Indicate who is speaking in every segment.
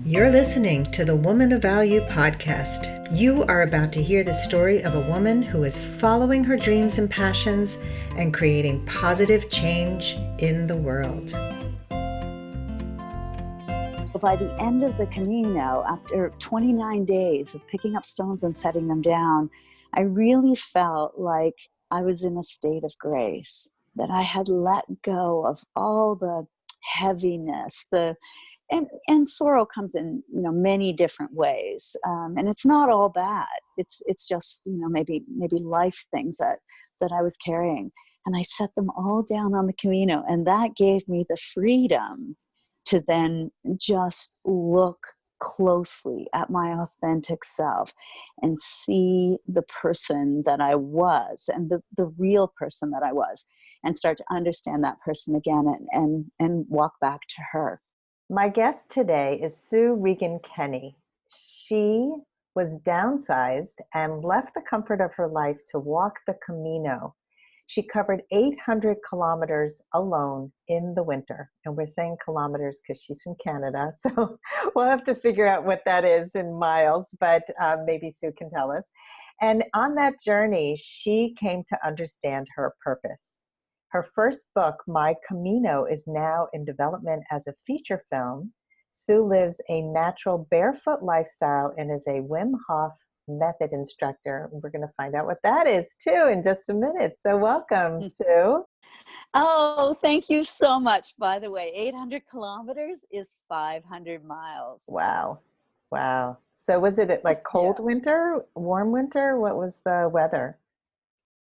Speaker 1: You're listening to the Woman of Value podcast. You are about to hear the story of a woman who is following her dreams and passions and creating positive change in the world.
Speaker 2: By the end of the Camino, after 29 days of picking up stones and setting them down, I really felt like I was in a state of grace, that I had let go of all the heaviness, and sorrow comes in, many different ways. And it's not all bad. It's just, maybe life things that I was carrying. And I set them all down on the Camino. And that gave me the freedom to then just look closely at my authentic self and see the person that I was and the real person that I was, and start to understand that person again and walk back to her.
Speaker 1: My guest today is Regan Kenney. She was downsized and left the comfort of her life to walk the Camino. She covered 800 kilometers alone in the winter. And we're saying kilometers because she's from Canada. So we'll have to figure out what that is in miles, but maybe Sue can tell us. And on that journey, she came to understand her purpose. Her first book, My Camino, is now in development as a feature film. Sue lives a natural barefoot lifestyle and is a Wim Hof method instructor. We're going to find out what that is too in just a minute. So welcome, Sue.
Speaker 2: Oh, thank you so much. By the way, 800 kilometers is 500 miles.
Speaker 1: Wow. So was it like cold winter, warm winter? What was the weather?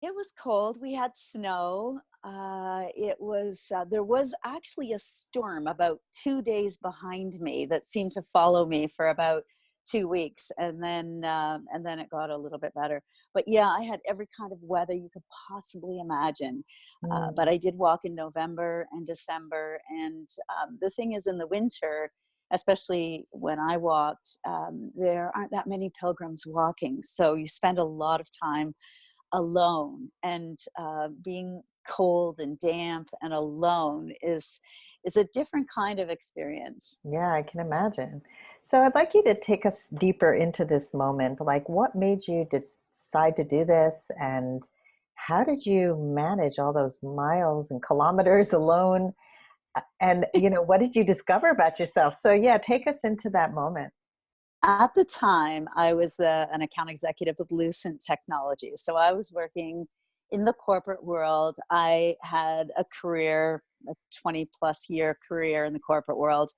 Speaker 2: It was cold. We had snow. There was actually a storm about 2 days behind me that seemed to follow me for about 2 weeks. And then it got a little bit better. But yeah, I had every kind of weather you could possibly imagine. But I did walk in November and December. And the thing is, in the winter, especially when I walked, there aren't that many pilgrims walking. So you spend a lot of time alone, and being cold and damp and alone is a different kind of experience.
Speaker 1: Yeah, I can imagine. So I'd like you to take us deeper into this moment. Like, what made you decide to do this, and how did you manage all those miles and kilometers alone? And, what did you discover about yourself? So yeah, take us into that moment.
Speaker 2: At the time, I was an account executive with Lucent Technologies. So I was working in the corporate world. I had a 20 plus year career in the corporate world,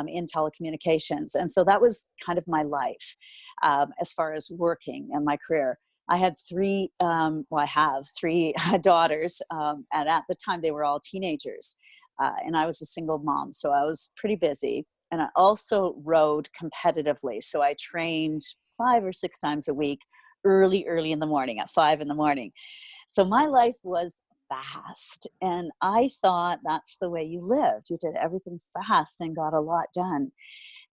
Speaker 2: in telecommunications. And so that was kind of my life, as far as working and my career. I had I have three daughters, and at the time they were all teenagers, and I was a single mom. So I was pretty busy. And I also rode competitively. So I trained 5 or 6 times a week, early in the morning, at 5 a.m. So my life was fast. And I thought that's the way you lived. You did everything fast and got a lot done.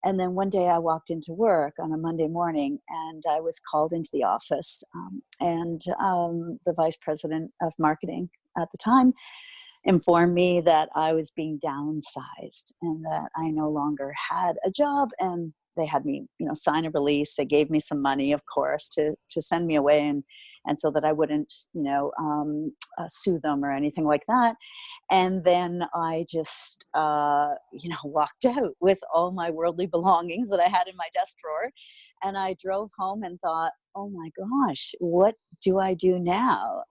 Speaker 2: And then one day I walked into work on a Monday morning, and I was called into the office. And the vice president of marketing at the time informed me that I was being downsized and that I no longer had a job, and they had me, sign a release. They gave me some money, of course, to send me away, and so that I wouldn't, sue them or anything like that. And then I just, walked out with all my worldly belongings that I had in my desk drawer, and I drove home and thought, oh my gosh, what do I do now?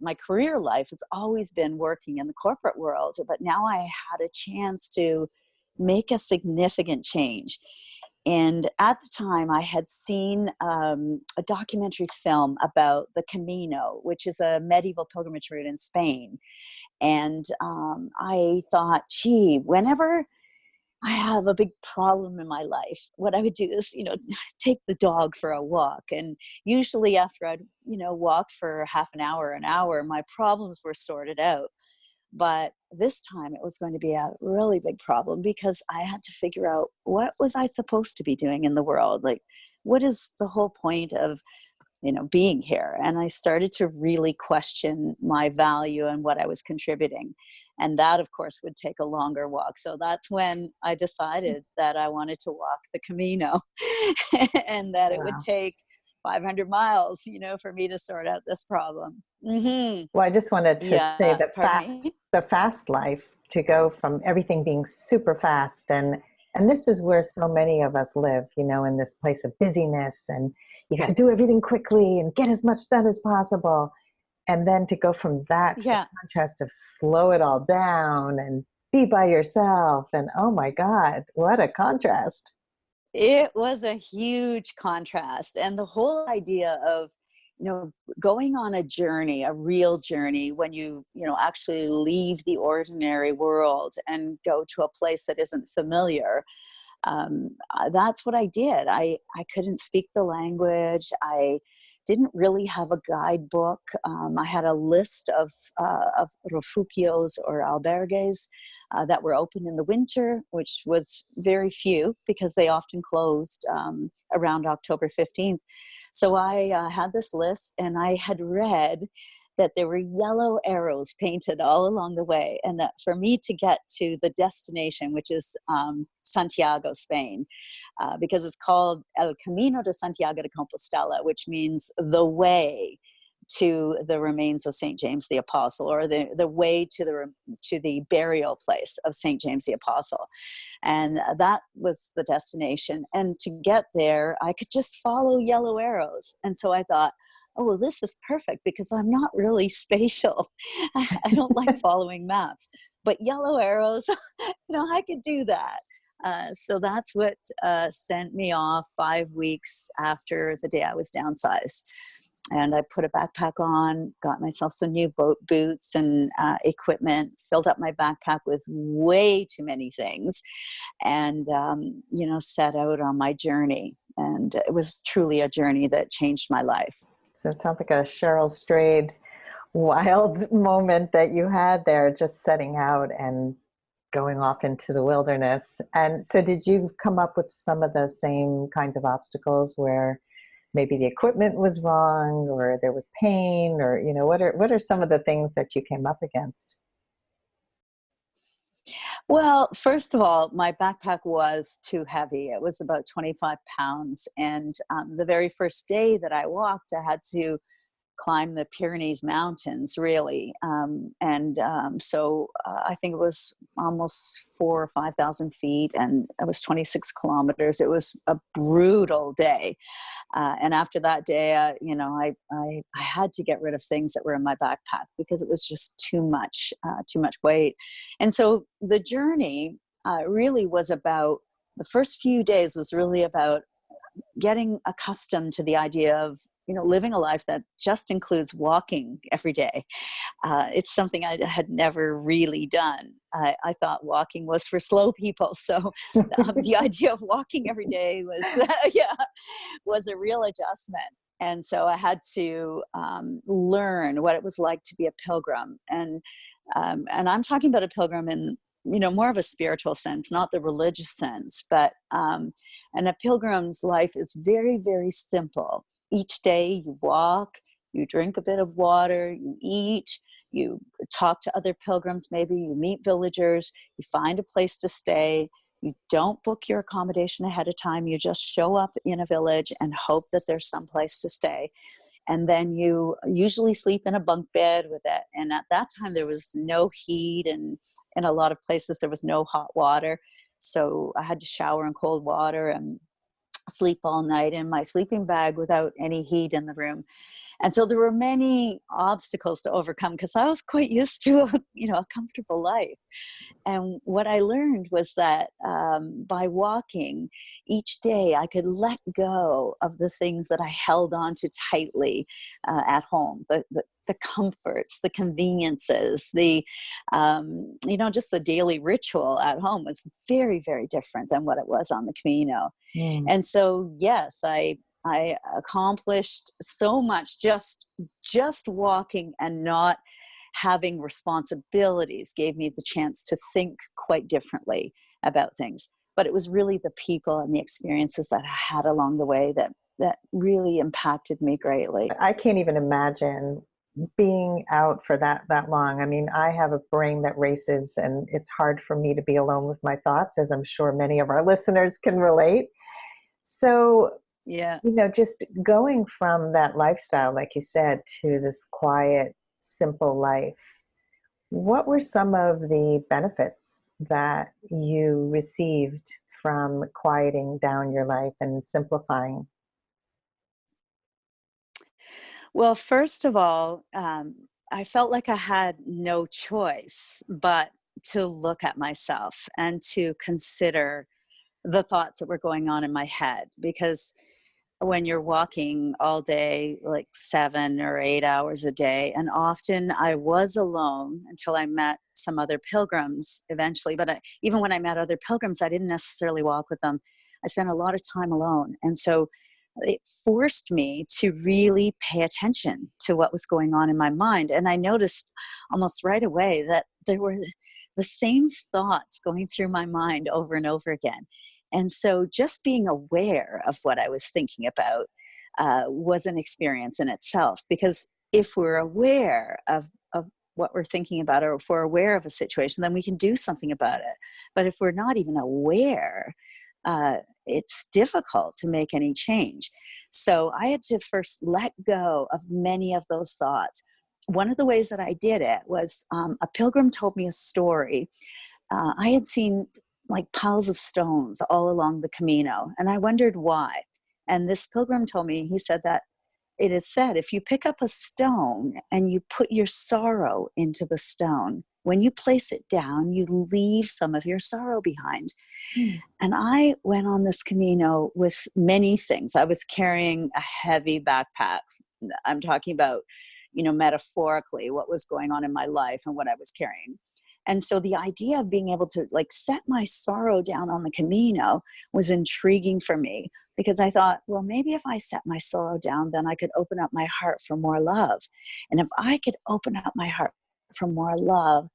Speaker 2: My career life has always been working in the corporate world, but now I had a chance to make a significant change. And at the time I had seen a documentary film about the Camino, which is a medieval pilgrimage route in Spain. And I thought, gee, whenever I have a big problem in my life, what I would do is, take the dog for a walk. And usually after I'd, walked for half an hour, my problems were sorted out. But this time it was going to be a really big problem, because I had to figure out, what was I supposed to be doing in the world? Like, what is the whole point of, being here? And I started to really question my value and what I was contributing. And that, of course, would take a longer walk. So that's when I decided that I wanted to walk the Camino and that it would
Speaker 1: Wow.
Speaker 2: take 500 miles, for me to sort out this problem.
Speaker 1: Well, I just wanted to say
Speaker 2: Yeah. Pardon me?
Speaker 1: the fast life, to go from everything being super fast, and this is where so many of us live, in this place of busyness, and you got to do everything quickly and get as much done as possible. And then to go from that to the
Speaker 2: Yeah.
Speaker 1: contrast of slow it all down and be by yourself, and oh my God, what a contrast.
Speaker 2: It was a huge contrast. And the whole idea of, going on a journey, a real journey, when actually leave the ordinary world and go to a place that isn't familiar. That's what I did. I couldn't speak the language. I didn't really have a guidebook. I had a list of refugios or albergues that were open in the winter, which was very few because they often closed around October 15th. So I had this list, and I had read that there were yellow arrows painted all along the way, and that for me to get to the destination, which is Santiago, Spain, because it's called El Camino de Santiago de Compostela, which means the way to the remains of St. James the Apostle, or the way to the burial place of St. James the Apostle. And that was the destination. And to get there, I could just follow yellow arrows. And so I thought, oh, well, this is perfect because I'm not really spatial. I don't like following maps, but yellow arrows, I could do that. So that's what sent me off 5 weeks after the day I was downsized. And I put a backpack on, got myself some new boots and equipment, filled up my backpack with way too many things, and, set out on my journey. And it was truly a journey that changed my life.
Speaker 1: So it sounds like a Cheryl Strayed wild moment that you had there, just setting out and going off into the wilderness. And so did you come up with some of the same kinds of obstacles where maybe the equipment was wrong, or there was pain, or what are some of the things that you came up against?
Speaker 2: Well, first of all, my backpack was too heavy. It was about 25 pounds. And the very first day that I walked, I had to climb the Pyrenees Mountains, really. So I think it was almost 4,000 or 5,000 feet, and it was 26 kilometers. It was a brutal day. And after that day, I had to get rid of things that were in my backpack because it was just too much weight. And so the journey really was about, the first few days was really about getting accustomed to the idea of, living a life that just includes walking every day. It's something I had never really done. I thought walking was for slow people. So the idea of walking every day was, was a real adjustment. And so I had to learn what it was like to be a pilgrim. And I'm talking about a pilgrim in, more of a spiritual sense, not the religious sense, but, and a pilgrim's life is very, very simple. Each day you walk, you drink a bit of water, you eat, you talk to other pilgrims, maybe you meet villagers, you find a place to stay. You don't book your accommodation ahead of time. You just show up in a village and hope that there's some place to stay. And then you usually sleep in a bunk bed with it. And at that time, there was no heat, and in a lot of places, there was no hot water. So I had to shower in cold water and sleep all night in my sleeping bag without any heat in the room. And so there were many obstacles to overcome because I was quite used to a comfortable life. And what I learned was that by walking each day, I could let go of the things that I held on to tightly at home, the comforts, the conveniences, just the daily ritual at home was very, very different than what it was on the Camino.
Speaker 1: Mm.
Speaker 2: And so, yes, I accomplished so much just walking, and not having responsibilities gave me the chance to think quite differently about things. But it was really the people and the experiences that I had along the way that really impacted me greatly.
Speaker 1: I can't even imagine being out for that long. I mean, I have a brain that races, and it's hard for me to be alone with my thoughts, as I'm sure many of our listeners can relate. So,
Speaker 2: Yeah.
Speaker 1: just going from that lifestyle, like you said, to this quiet, simple life, what were some of the benefits that you received from quieting down your life and simplifying?
Speaker 2: Well, first of all, I felt like I had no choice but to look at myself and to consider the thoughts that were going on in my head. Because when you're walking all day, like 7 or 8 hours a day, and often I was alone until I met some other pilgrims eventually. But even when I met other pilgrims, I didn't necessarily walk with them. I spent a lot of time alone. And so it forced me to really pay attention to what was going on in my mind. And I noticed almost right away that there were the same thoughts going through my mind over and over again. And so just being aware of what I was thinking about was an experience in itself. Because if we're aware of what we're thinking about, or if we're aware of a situation, then we can do something about it. But if we're not even aware, it's difficult to make any change. So I had to first let go of many of those thoughts. One of the ways that I did it was a pilgrim told me a story. I had seen like piles of stones all along the Camino, and I wondered why. And this pilgrim told me, he said that it is said if you pick up a stone and you put your sorrow into the stone, when you place it down, you leave some of your sorrow behind.
Speaker 1: Hmm.
Speaker 2: And I went on this Camino with many things. I was carrying a heavy backpack. I'm talking about, metaphorically, what was going on in my life and what I was carrying. And so the idea of being able to like set my sorrow down on the Camino was intriguing for me, because I thought, well, maybe if I set my sorrow down, then I could open up my heart for more love. And if I could open up my heart for more love,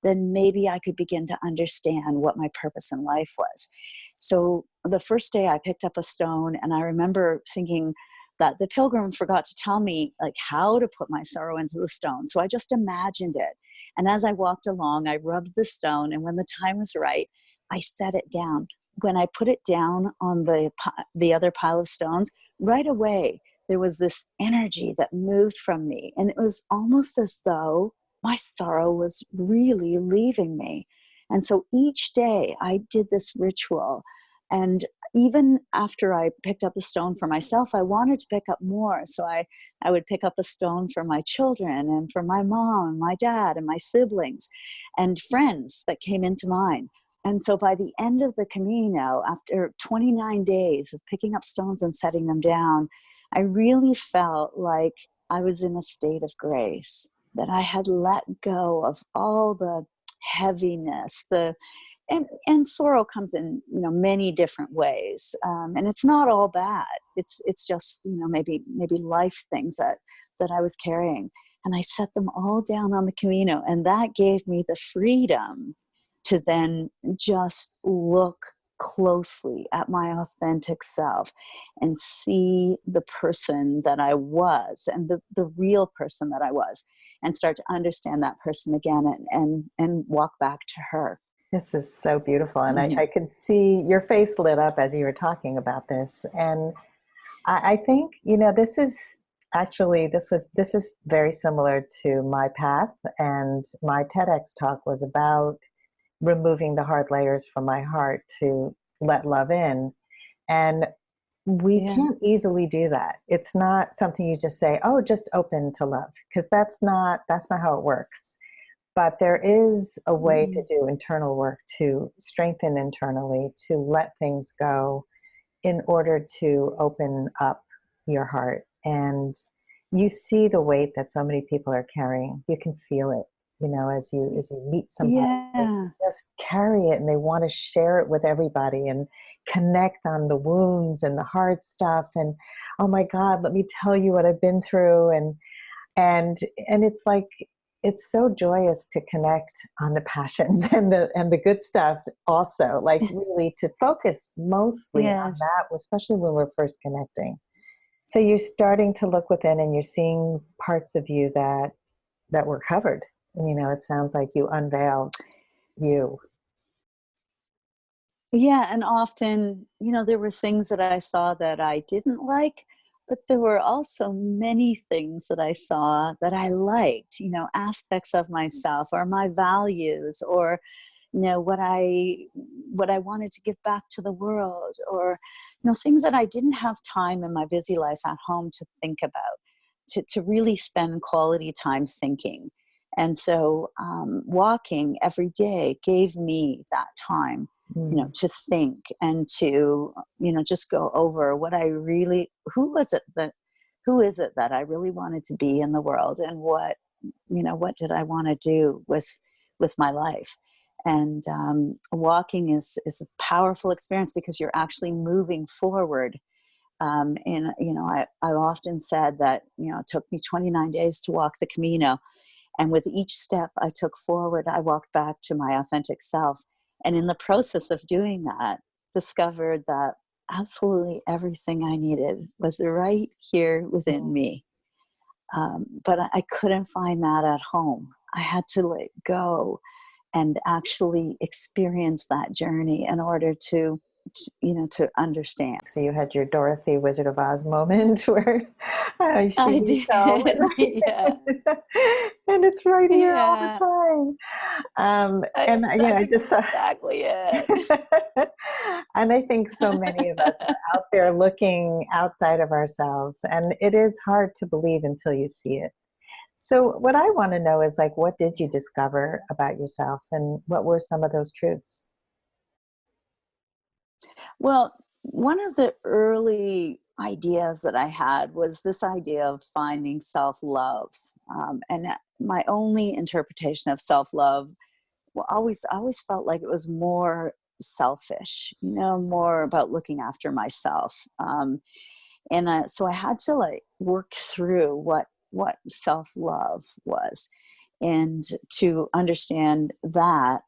Speaker 2: then maybe I could begin to understand what my purpose in life was. So the first day I picked up a stone, and I remember thinking that the pilgrim forgot to tell me like how to put my sorrow into the stone. So I just imagined it. And as I walked along, I rubbed the stone, and when the time was right, I set it down. When I put it down on the other pile of stones, right away there was this energy that moved from me, and it was almost as though my sorrow was really leaving me. And so each day I did this ritual. And even after I picked up a stone for myself, I wanted to pick up more. So I would pick up a stone for my children and for my mom and my dad and my siblings and friends that came into mine. And so by the end of the Camino, after 29 days of picking up stones and setting them down, I really felt like I was in a state of grace, that I had let go of all the heaviness, and sorrow comes in many different ways, and it's not all bad. It's just maybe life things that I was carrying, and I set them all down on the Camino, and that gave me the freedom to then just look closely at my authentic self and see the person that I was, and the real person that I was, and start to understand that person again, and walk back to her.
Speaker 1: This is so beautiful. And I,
Speaker 2: Mhm.
Speaker 1: I could see your face lit up as you were talking about this. And I think, this is very similar to my path. And my TEDx talk was about removing the hard layers from my heart to let love in. And we
Speaker 2: Yeah.
Speaker 1: can't easily do that. It's not something you just say, oh, just open to love, because that's not how it works. But there is a way to
Speaker 2: Mm.
Speaker 1: do internal work to strengthen internally, to let things go in order to open up your heart. And you see the weight that so many people are carrying. You can feel it, as you meet somebody, they
Speaker 2: Yeah.
Speaker 1: just carry it and they want to share it with everybody and connect on the wounds and the hard stuff. And oh my God, let me tell you what I've been through. And it's like, it's so joyous to connect on the passions and the good stuff also, like really to focus mostly on
Speaker 2: Yes.
Speaker 1: that, especially when we're first connecting. So you're starting to look within and you're seeing parts of you that were covered. It sounds like you unveiled you.
Speaker 2: Yeah, and often, there were things that I saw that I didn't like, but there were also many things that I saw that I liked, aspects of myself or my values or, what I wanted to give back to the world or, things that I didn't have time in my busy life at home to think about, to really spend quality time thinking. And so walking every day gave me that time,
Speaker 1: Mm.
Speaker 2: to think and to, just go over what I really, who is it that I really wanted to be in the world and what did I want to do with my life? And walking is a powerful experience because you're actually moving forward. And, I've often said that, it took me 29 days to walk the Camino. And with each step I took forward, I walked back to my authentic self. And in the process of doing that, discovered that absolutely everything I needed was right here within me. But I couldn't find that at home. I had to let go and actually experience that journey in order to understand.
Speaker 1: So you had your Dorothy Wizard of Oz moment where she
Speaker 2: I
Speaker 1: reached home
Speaker 2: did. Yeah.
Speaker 1: and it's right here all the
Speaker 2: Yeah.
Speaker 1: time. And I
Speaker 2: That's
Speaker 1: just
Speaker 2: exactly it.
Speaker 1: and I think so many of us are out there looking outside of ourselves, and it is hard to believe until you see it. So what I want to know is like, what did you discover about yourself, and what were some of those truths?
Speaker 2: Well, one of the early ideas that I had was this idea of finding self love. My only interpretation of self love, well, I always felt like it was more selfish, more about looking after myself. So I had to like work through what self love was. And to understand that,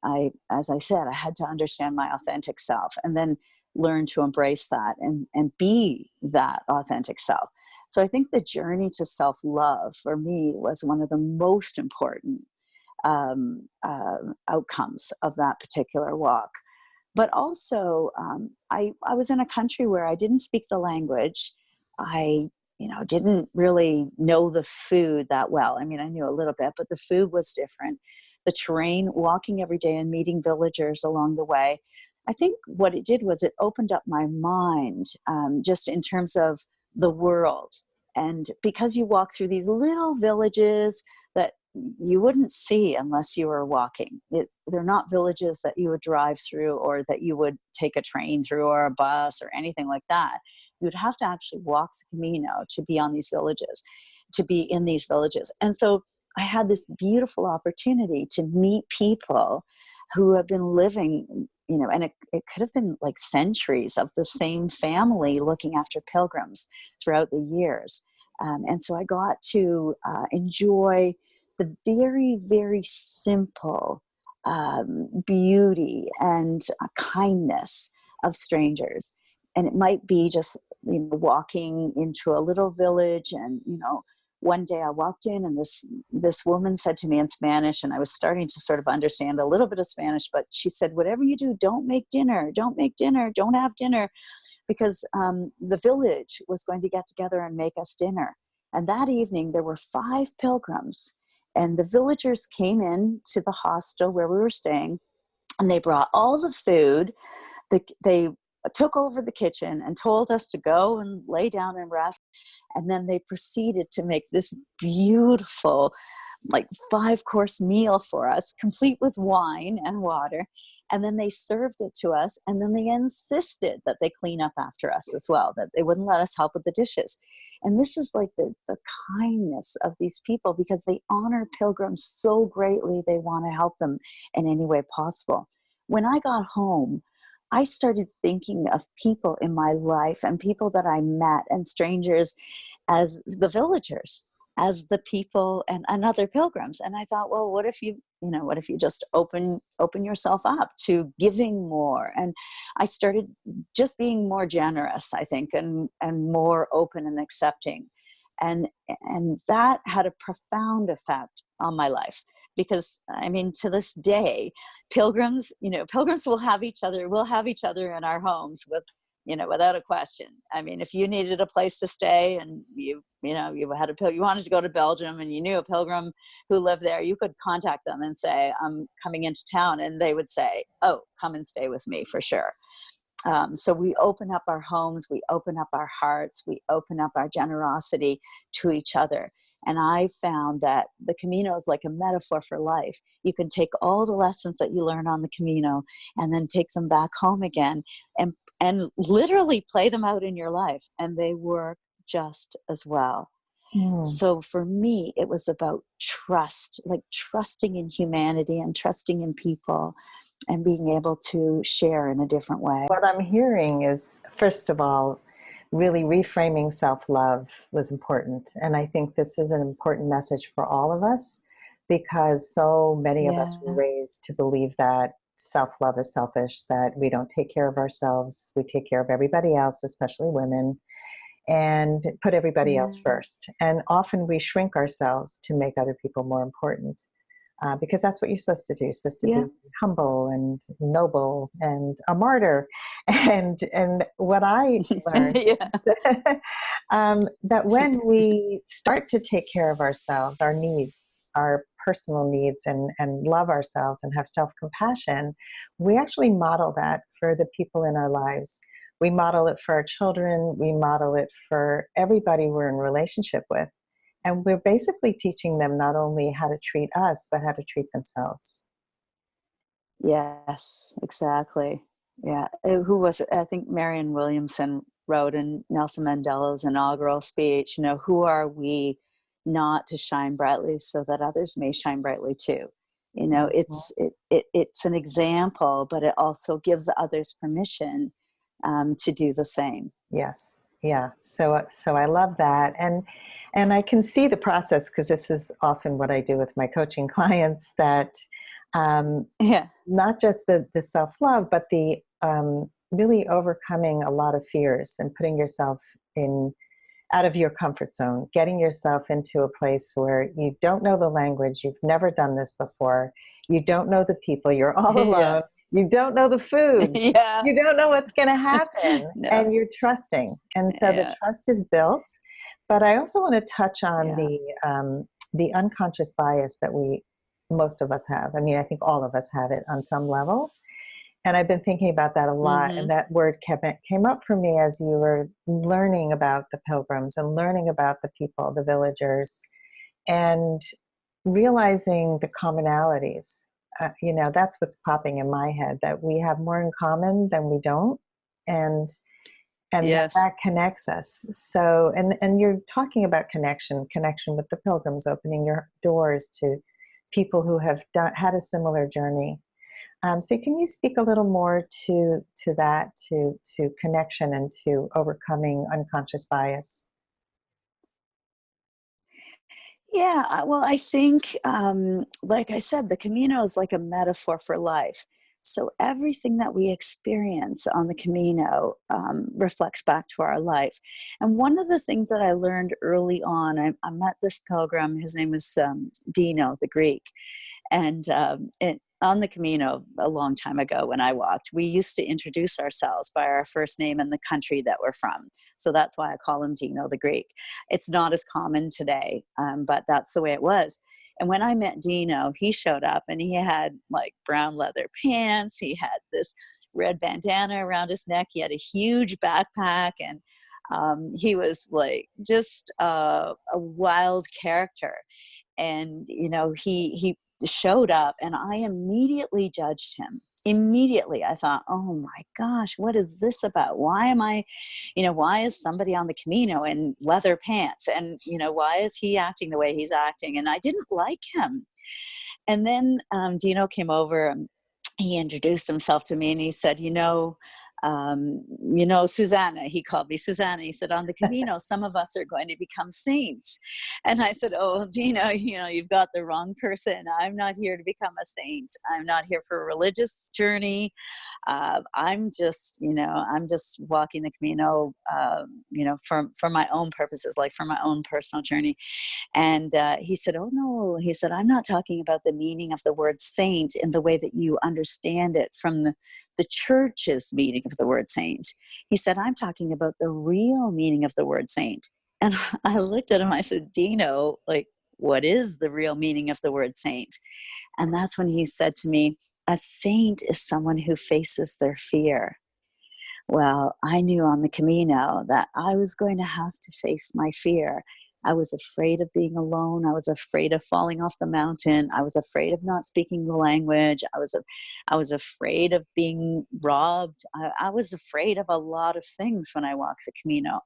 Speaker 2: as I said, I had to understand my authentic self and then learn to embrace that and be that authentic self. So I think the journey to self love for me was one of the most important outcomes of that particular walk. But also, I was in a country where I didn't speak the language. I, didn't really know the food that well. I mean, I knew a little bit, but the food was different. The terrain, walking every day and meeting villagers along the way. I think what it did was it opened up my mind, just in terms of the world. And because you walk through these little villages that you wouldn't see unless you were walking. They're not villages that you would drive through or that you would take a train through or a bus or anything like that. You would have to actually walk the Camino to be on these villages, to be in these villages. And so I had this beautiful opportunity to meet people who have been living, and it could have been like centuries of the same family looking after pilgrims throughout the years. And so I got to enjoy the very, very simple beauty and kindness of strangers. And it might be just, walking into a little village and, one day I walked in and this woman said to me in Spanish, and I was starting to sort of understand a little bit of Spanish, but she said, whatever you do, don't make dinner, don't make dinner, don't have dinner, because the village was going to get together and make us dinner. And that evening there were 5 pilgrims, and the villagers came in to the hostel where we were staying, and they brought all the food. They took over the kitchen and told us to go and lay down and rest. And then they proceeded to make this beautiful, like 5-course meal for us, complete with wine and water. And then they served it to us. And then they insisted that they clean up after us as well, that they wouldn't let us help with the dishes. And this is like the kindness of these people, because they honor pilgrims so greatly. They want to help them in any way possible. When I got home, I started thinking of people in my life and people that I met and strangers as the villagers, as the people and other pilgrims. And I thought, well, what if you what if you just open yourself up to giving more? And I started just being more generous, I think, and more open and accepting. And that had a profound effect on my life, because I mean, to this day, pilgrims will have each other, in our homes without a question. I mean, if you needed a place to stay and you wanted to go to Belgium and you knew a pilgrim who lived there, you could contact them and say, I'm coming into town. And they would say, oh, come and stay with me for sure. So we open up our homes, we open up our hearts, we open up our generosity to each other. And I found that the Camino is like a metaphor for life. You can take all the lessons that you learn on the Camino and then take them back home again and literally play them out in your life. And they work just as well. So for me, it was about trust, like trusting in humanity and trusting in people and being able to share in a different way.
Speaker 1: What I'm hearing is, first of all, really reframing self-love was important. And I think this is an important message for all of us, because so many of us were raised to believe that self-love is selfish, that we don't take care of ourselves, we take care of everybody else, especially women, and put everybody else first. And often we shrink ourselves to make other people more important. Because that's what you're supposed to do. You're supposed to be humble and noble and a martyr. And what I learned that when we start to take care of ourselves, our needs, our personal needs, and love ourselves and have self-compassion, we actually model that for the people in our lives. We model it for our children. We model it for everybody we're in relationship with. And we're basically teaching them not only how to treat us, but how to treat themselves.
Speaker 2: Yes, exactly. Yeah. Who was it? I think Marianne Williamson wrote in Nelson Mandela's inaugural speech, who are we not to shine brightly so that others may shine brightly too? It's an example, but it also gives others permission to do the same.
Speaker 1: Yes. Yeah. So I love that. And I can see the process, because this is often what I do with my coaching clients, that not just the self-love, but the really overcoming a lot of fears and putting yourself out of your comfort zone, getting yourself into a place where you don't know the language, you've never done this before, you don't know the people, you're all alone, you don't know the food, you don't know what's going to happen, and you're trusting. And so the trust is built. But I also want to touch on the unconscious bias that most of us have. I mean, I think all of us have it on some level. And I've been thinking about that a lot. And that word came up for me as you were learning about the pilgrims and learning about the people, the villagers, and realizing the commonalities. That's what's popping in my head, that we have more in common than we don't. And that connects us. So, and you're talking about connection with the pilgrims, opening your doors to people who have had a similar journey. So can you speak a little more to that, to connection and to overcoming unconscious bias?
Speaker 2: Yeah, well, I think, like I said, the Camino is like a metaphor for life. So everything that we experience on the Camino reflects back to our life. And one of the things that I learned early on, I met this pilgrim, his name was Dino, the Greek. And on the Camino a long time ago when I walked, we used to introduce ourselves by our first name and the country that we're from. So that's why I call him Dino the Greek. It's not as common today, but that's the way it was. And when I met Dino, he showed up and he had like brown leather pants. He had this red bandana around his neck. He had a huge backpack, and he was like just a wild character. And, he showed up and I immediately judged him. Immediately, I thought, oh my gosh, what is this about? Why is somebody on the Camino in leather pants? And, why is he acting the way he's acting? And I didn't like him. And then Dino came over and he introduced himself to me and he said, You know, Susanna, he called me Susanna. He said, on the Camino, some of us are going to become saints. And I said, oh, Dino, you know, you've got the wrong person. I'm not here to become a saint. I'm not here for a religious journey. I'm just, you know, I'm just walking the Camino, you know, for my own purposes, like for my own personal journey. And he said, oh, no, he said, I'm not talking about the meaning of the word saint in the way that you understand it from the church's meaning of the word saint. He said, I'm talking about the real meaning of the word saint. And I looked at him, I said, Dino, like, what is the real meaning of the word saint? And that's when he said to me, a saint is someone who faces their fear. Well, I knew on the Camino that I was going to have to face my fear. I was afraid of being alone. I was afraid of falling off the mountain. I was afraid of not speaking the language. I was afraid of being robbed. I was afraid of a lot of things when I walked the Camino.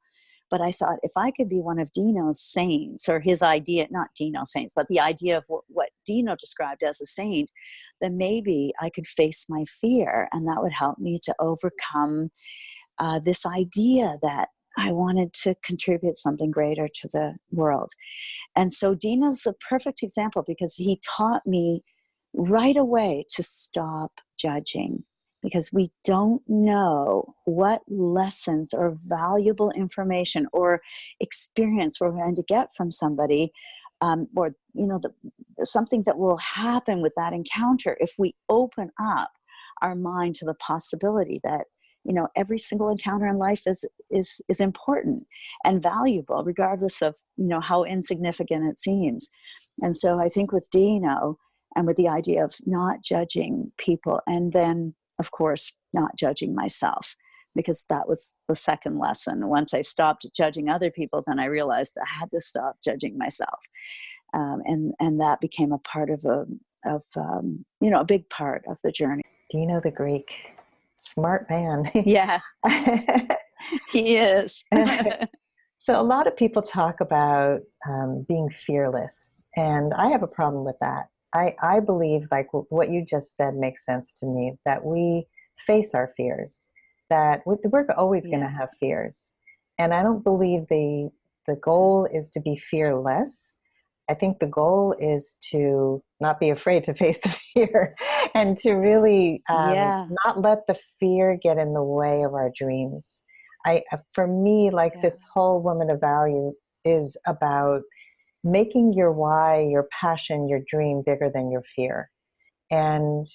Speaker 2: But I thought, if I could be one of Dino's saints, or his idea, not Dino's saints, but the idea of what Dino described as a saint, then maybe I could face my fear, and that would help me to overcome this idea that I wanted to contribute something greater to the world. And so Dino's a perfect example, because he taught me right away to stop judging, because we don't know what lessons or valuable information or experience we're going to get from somebody, or you know, something that will happen with that encounter if we open up our mind to the possibility that, you know, every single encounter in life is important and valuable, regardless of, you know, how insignificant it seems. And so I think with Dino, and with the idea of not judging people, and then of course not judging myself, because that was the second lesson. Once I stopped judging other people, then I realized I had to stop judging myself, and that became a part of you know, a big part of the journey.
Speaker 1: Dino the Greek, smart man.
Speaker 2: Yeah, he is.
Speaker 1: So a lot of people talk about being fearless, and I have a problem with that. I believe, like what you just said makes sense to me, that we face our fears, that we're always going to have fears. And I don't believe the goal is to be fearless. I think the goal is to not be afraid to face the fear, and to really not let the fear get in the way of our dreams. For me, like this whole Woman of Value is about making your why, your passion, your dream bigger than your fear. And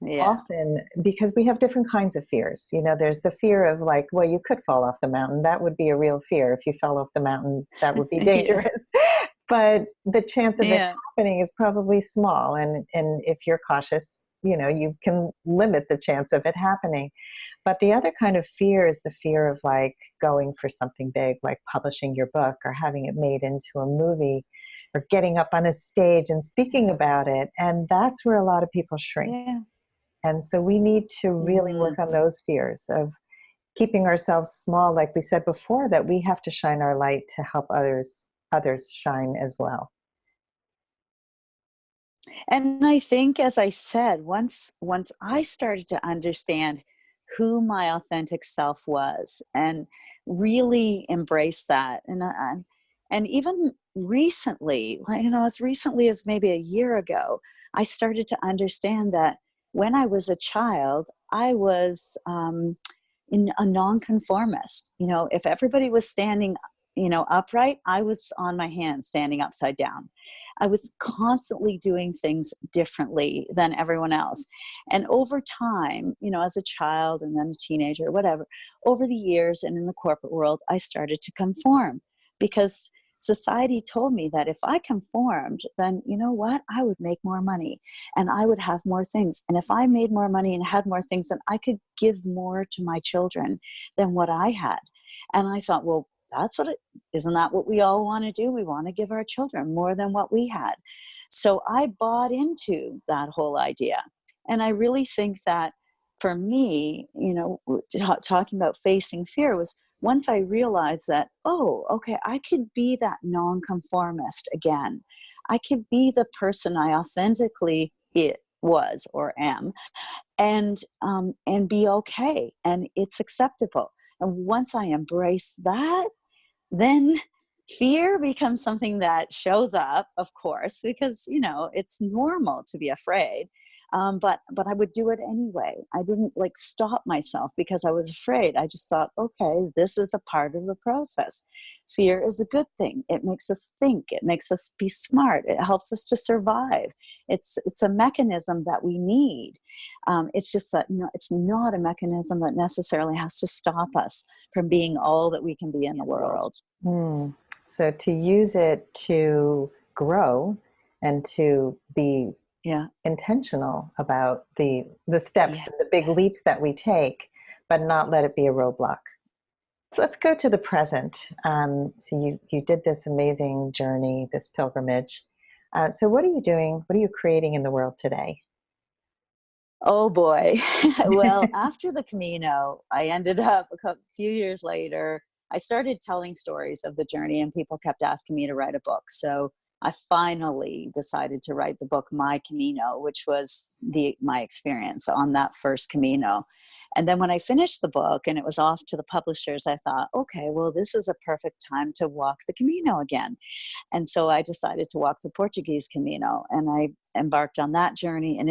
Speaker 1: often, because we have different kinds of fears, you know, there's the fear of like, well, you could fall off the mountain. That would be a real fear. If you fell off the mountain, that would be dangerous. But the chance of it happening is probably small. And if you're cautious, you know, you can limit the chance of it happening. But the other kind of fear is the fear of like going for something big, like publishing your book or having it made into a movie, or getting up on a stage and speaking about it. And that's where a lot of people shrink. And so we need to really work on those fears of keeping ourselves small. Like we said before, that we have to shine our light to help others shine as well.
Speaker 2: And I think, as I said, once I started to understand who my authentic self was, and really embrace that, and even recently, you know, as recently as maybe a year ago, I started to understand that when I was a child, I was in a nonconformist. You know, if everybody was standing, you know, upright, I was on my hands standing upside down. I was constantly doing things differently than everyone else. And over time, you know, as a child and then a teenager, whatever, over the years and in the corporate world, I started to conform, because society told me that if I conformed, then you know what, I would make more money and I would have more things. And if I made more money and had more things, then I could give more to my children than what I had. And I thought, well, isn't that what we all want to do? We want to give our children more than what we had. So I bought into that whole idea. And I really think that for me, you know, talking about facing fear was once I realized that, oh, okay, I could be that nonconformist again. I could be the person I authentically was or am, and be okay, and it's acceptable. And once I embrace that, then fear becomes something that shows up, of course, because it's normal to be afraid. But I would do it anyway. I didn't like stop myself because I was afraid. I just thought, okay, this is a part of the process. Fear is a good thing. It makes us think. It makes us be smart. It helps us to survive. It's a mechanism that we need. It's just that it's not a mechanism that necessarily has to stop us from being all that we can be in the world.
Speaker 1: Mm. So to use it to grow and to be
Speaker 2: Yeah.
Speaker 1: intentional about the steps
Speaker 2: Yeah.
Speaker 1: and the big leaps that we take, but not let it be a roadblock. So let's go to the present. So you did this amazing journey, this pilgrimage. So what are you doing? What are you creating in the world today?
Speaker 2: Oh boy. Well, after the Camino, I ended up few years later, I started telling stories of the journey and people kept asking me to write a book. So I finally decided to write the book My Camino, which was my experience on that first Camino. And then when I finished the book and it was off to the publishers, I thought, okay, well, this is a perfect time to walk the Camino again. And so I decided to walk the Portuguese Camino and I embarked on that journey, and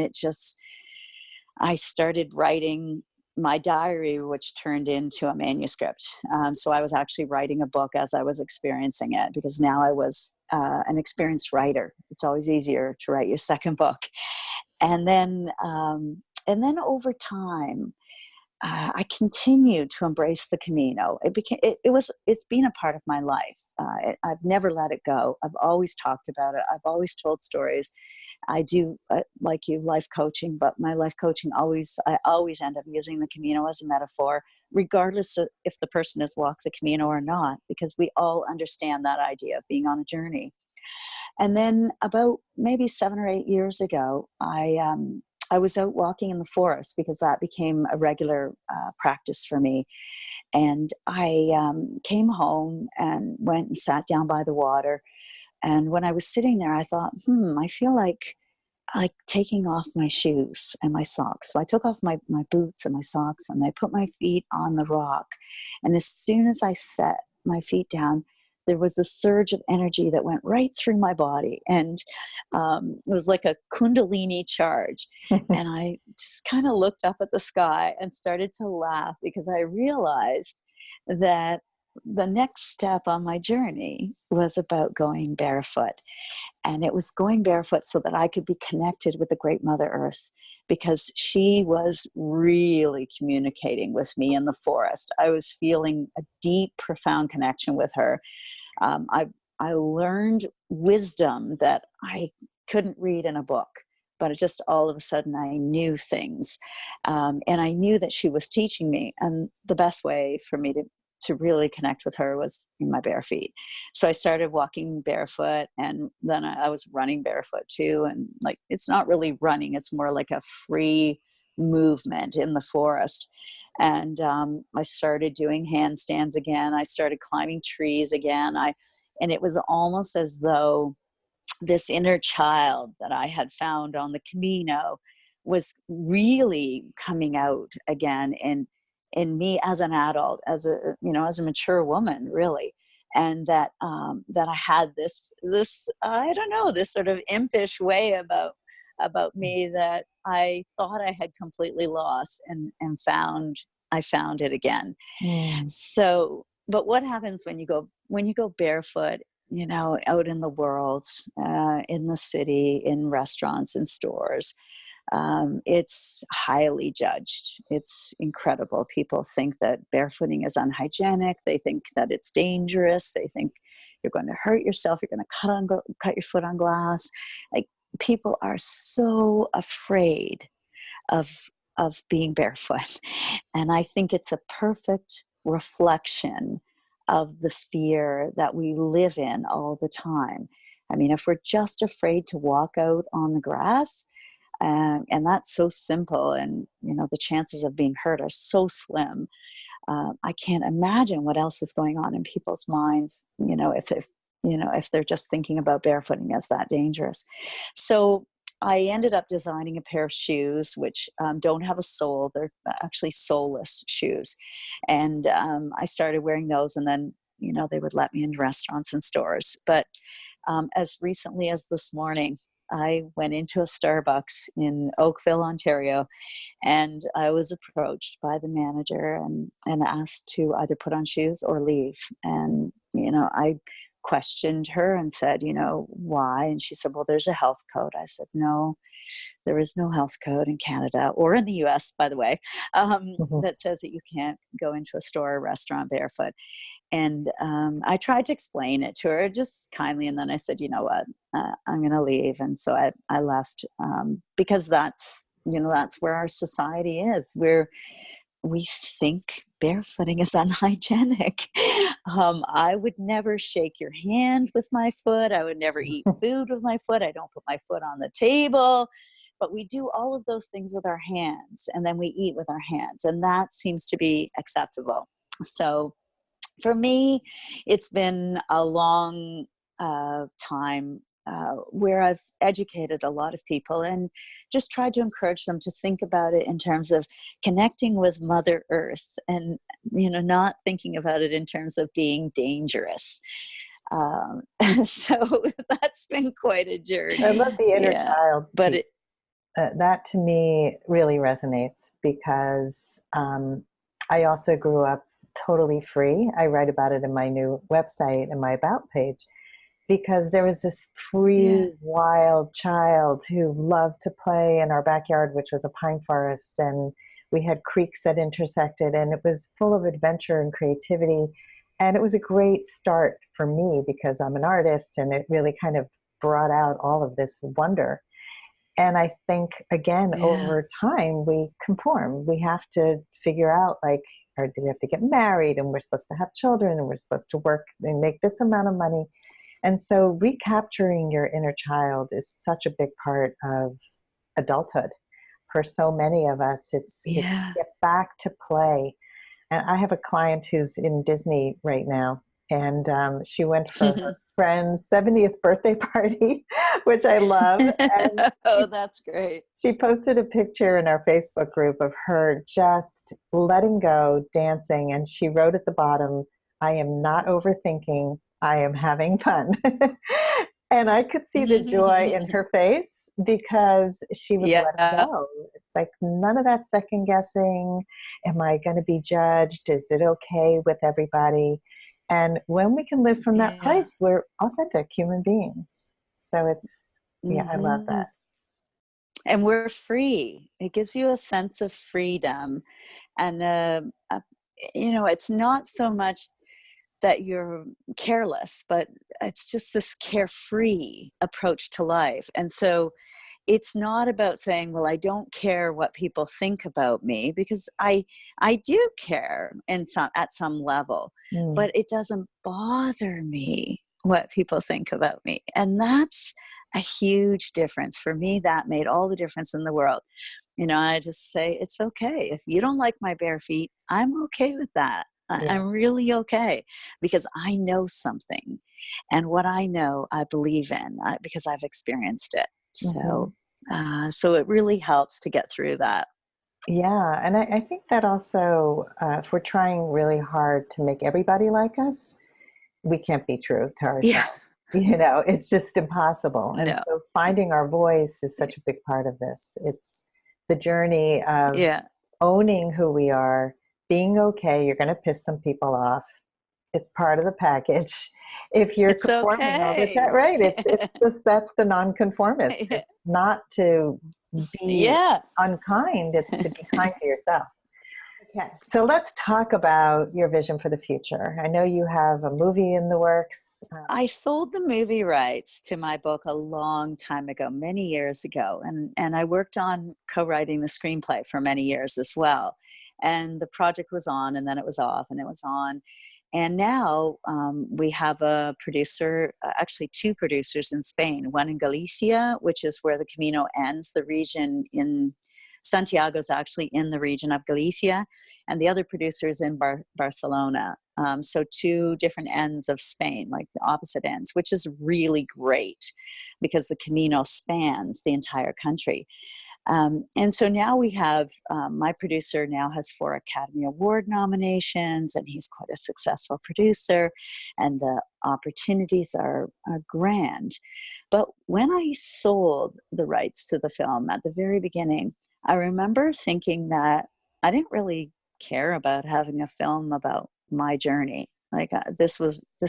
Speaker 2: I started writing my diary, which turned into a manuscript. So I was actually writing a book as I was experiencing it, because now I was an experienced writer. It's always easier to write your second book. And then over time, I continued to embrace the Camino. It's been a part of my life. I've never let it go. I've always talked about it. I've always told stories. I do, like you, life coaching, but my life coaching I always end up using the Camino as a metaphor, regardless of if the person has walked the Camino or not, because we all understand that idea of being on a journey. And then about maybe 7 or 8 years ago, I was out walking in the forest because that became a regular practice for me. And I came home and went and sat down by the water. And when I was sitting there, I thought, I feel like taking off my shoes and my socks. So I took off my boots and my socks and I put my feet on the rock. And as soon as I set my feet down, there was a surge of energy that went right through my body. And it was like a Kundalini charge. And I just kind of looked up at the sky and started to laugh because I realized that the next step on my journey was about going barefoot. And it was going barefoot so that I could be connected with the great Mother Earth, because she was really communicating with me in the forest. I was feeling a deep, profound connection with her. Um, I, I learned wisdom that I couldn't read in a book, but it just all of a sudden I knew things. And I knew that she was teaching me. And the best way for me to really connect with her was in my bare feet. So I started walking barefoot, and then I was running barefoot too. And like, it's not really running, it's more like a free movement in the forest. And I started doing handstands again. I started climbing trees again. And it was almost as though this inner child that I had found on the Camino was really coming out again in me as an adult, as a mature woman, really. And that I had this I don't know, this sort of impish way about me that I thought I had completely lost, and I found it again.
Speaker 1: Mm.
Speaker 2: So, but what happens when you go barefoot, out in the world, in the city, in restaurants, in stores? It's highly judged. It's incredible. People think that barefooting is unhygienic. They think that it's dangerous. They think you're going to hurt yourself. You're going to cut your foot on glass. Like, people are so afraid of being barefoot, and I think it's a perfect reflection of the fear that we live in all the time. I mean, if we're just afraid to walk out on the grass, and that's so simple, and the chances of being hurt are so slim. I can't imagine what else is going on in people's minds, if they're just thinking about barefooting as that dangerous. So I ended up designing a pair of shoes which don't have a sole. They're actually soleless shoes. And I started wearing those, and then, they would let me into restaurants and stores. But as recently as this morning, I went into a Starbucks in Oakville, Ontario, and I was approached by the manager and asked to either put on shoes or leave. And, I questioned her and said, why? And she said, well, there's a health code. I said, no, there is no health code in Canada or in the US, by the way,
Speaker 1: Mhm.
Speaker 2: that says that you can't go into a store or restaurant barefoot. And I tried to explain it to her just kindly. And then I said, you know what, I'm going to leave. And so I left because that's where our society is, where we think barefooting is unhygienic. I would never shake your hand with my foot. I would never eat food with my foot. I don't put my foot on the table. But we do all of those things with our hands, and then we eat with our hands. And that seems to be acceptable. So for me, it's been a long time where I've educated a lot of people and just tried to encourage them to think about it in terms of connecting with Mother Earth, and not thinking about it in terms of being dangerous. Um, so that's been quite a
Speaker 1: I love
Speaker 2: journey.
Speaker 1: the inner
Speaker 2: Yeah,
Speaker 1: child
Speaker 2: but
Speaker 1: piece. That to me really resonates because I also grew up totally free. I write about it in my new website and my About page, because there was this
Speaker 2: yeah,
Speaker 1: free, wild child who loved to play in our backyard, which was a pine forest, and we had creeks that intersected, and it was full of adventure and creativity. And it was a great start for me because I'm an artist, and it really kind of brought out all of this wonder. And I think, again,
Speaker 2: yeah,
Speaker 1: over time, we conform. We have to figure out, like, or do we have to get married, and we're supposed to have children, and we're supposed to work and make this amount of money. And so recapturing your inner child is such a big part of adulthood. For so many of us, it's
Speaker 2: yeah.
Speaker 1: get back to play. And I have a client who's in Disney right now, and she went for her friend's 70th birthday party, which I love. And
Speaker 2: Oh, that's great.
Speaker 1: she posted a picture in our Facebook group of her just letting go, dancing, and she wrote at the bottom, I am not overthinking, I am having fun. And I could see the joy in her face because she was letting
Speaker 2: Yeah,
Speaker 1: go. It's like none of that second guessing. Am I going to be judged? Is it okay with everybody? And when we can live from that
Speaker 2: yeah.
Speaker 1: place, we're authentic human beings. So yeah, I love
Speaker 2: Mhm.
Speaker 1: that.
Speaker 2: And we're free. It gives you a sense of freedom. And, it's not so much that you're careless, but it's just this carefree approach to life. And so it's not about saying, well, I don't care what people think about me, because I do care at some level,
Speaker 1: Mm.
Speaker 2: but it doesn't bother me what people think about me. And that's a huge difference for me. That made all the difference in the world. I just say, it's okay. If you don't like my bare feet, I'm okay with that.
Speaker 1: Yeah.
Speaker 2: I'm really okay, because I know something. And what I know, I believe in because I've experienced it.
Speaker 1: Hmm.
Speaker 2: So it really helps to get through that.
Speaker 1: Yeah. And I think that also, if we're trying really hard to make everybody like us, we can't be true to
Speaker 2: Yeah.
Speaker 1: ourselves. It's just impossible. And
Speaker 2: No.
Speaker 1: so finding our voice is such a big part of this. It's the journey of
Speaker 2: Yeah.
Speaker 1: owning who we are, being okay. You're going to piss some people off. It's part of the package. If you're
Speaker 2: It's
Speaker 1: conforming all the
Speaker 2: okay.
Speaker 1: time, right? It's just that's the nonconformist. It's not to be
Speaker 2: Yeah.
Speaker 1: unkind. It's to be kind to yourself. Okay, so let's talk about your vision for the future. I know you have a movie in the works.
Speaker 2: I sold the movie rights to my book a long time ago, many years ago, and I worked on co-writing the screenplay for many years as well. And the project was on, and then it was off, and it was on. And now we have a producer, actually two producers in Spain, one in Galicia, which is where the Camino ends, the region in Santiago's actually in the region of Galicia, and the other producer is in Barcelona. So two different ends of Spain, like the opposite ends, which is really great because the Camino spans the entire country. And so now we have, my producer now has 4 Academy Award nominations, and he's quite a successful producer, and the opportunities are grand. But when I sold the rights to the film at the very beginning, I remember thinking that I didn't really care about having a film about my journey. Like this